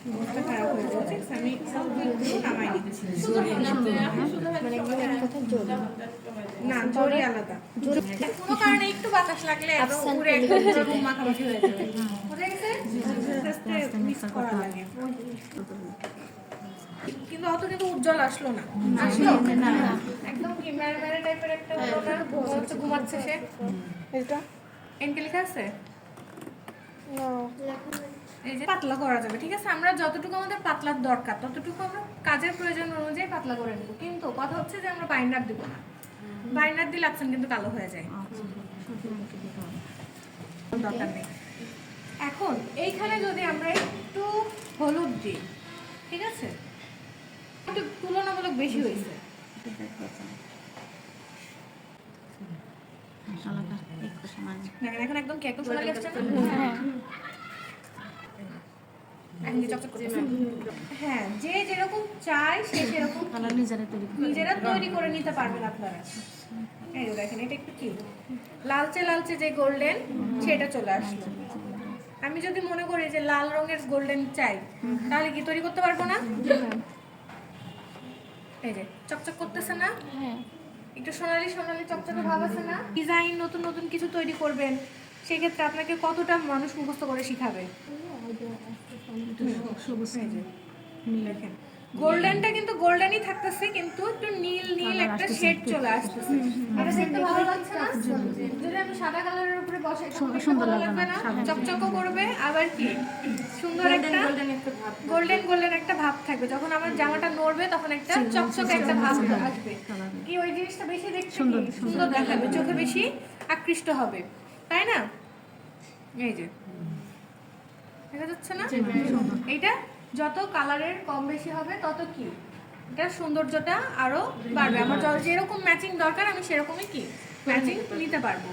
অবস্থা খারাপ হয়ে যাচ্ছে। আমি সবগুলো নামাই দিচ্ছি। মানে একদম এক কথা জোর না, জোরই আলাদা। কোনো কারণে একটু বাতাস লাগলে একদম আফসান পুরো একদম পুরো রুম মাখামাখি হয়ে যাবে। বুঝে গেছে? আস্তে আস্তে মিক্স করা লাগে। কিন্তু অত কিন্তু উজ্জ্বল আসলো না। আসলো না, একদম কি ম্যারে ম্যারে টাইপের একটা হলো না, হচ্ছে ঘুমাচ্ছে সে। এটা এনকে লেখা আছে, না এই যে পাতলা করা যাবে, ঠিক আছে। আমরা যতটুকু আমাদের পাতলার দরকার ততটুকু আমরা কাজের প্রয়োজন অনুযায়ী পাতলা করে নেব। কিন্তু কথা হচ্ছে যে আমরা বাইন্ডার দিব না। বাইন্ডার দিলে আপসান কিন্তু কালো হয়ে যায়, দরকার নেই। এখন এইখানে যদি আমরা একটু হলুদ দিই, ঠিক আছে, একটু তুলনামূলক বেশি হয়েছে। দেখেন এখন একদম কি একদম সোনালি আসছে না? এখন কি চকচক করতেছে? হ্যাঁ, যে যেরকম চায় সে সেরকম নিজেরা তৈরি করে নিতে পারবেন আপনারা। এই যে দেখেন এটা একটু কি লালচে লালচে যে গোল্ডেন সেটা চলে আসলো। আমি যদি মনে করি যে লাল রঙের গোল্ডেন চাই, তাহলে কি তৈরি করতে পারবো না? এই যে চকচক করতেছে না, একটু সোনালি সোনালি চকচকে ভাব আছে না? ডিজাইন নতুন নতুন কিছু তৈরি করবেন, সেক্ষেত্রে আপনাকে কতটা মানুষ মুখস্থ করে শিখাবে। দেখেন গোল্ডেনটা কিন্তু গোল্ডেনই থাকতেছে, কিন্তু একটু নীল নীল একটা শেড চলে আসতেছে। এটা দেখতে ভালো লাগছে না? যদি আমি সাদা কালারের উপরে বসাই সুন্দর লাগবে না? চকচকও করবে, আবার কি সুন্দর একটা গোল্ডেন গোল্ডেন একটা ভাব থাকবে। যখন আমার জামাটা নড়বে তখন একটা চকচকে একটা ভাব আসবে। কি ওই জিনিসটা বেশি দেখতে সুন্দর দেখাবে, চোখে বেশি আকৃষ্ট হবে, তাই না? এই যে দেখা যাচ্ছে না? এইটা যত কালারের কম বেশি হবে তত কি এটা সৌন্দর্যটা আরো বাড়বে। আমার যেরকম ম্যাচিং দরকার আমি সেরকমই কি ম্যাচিং নিতে পারবো।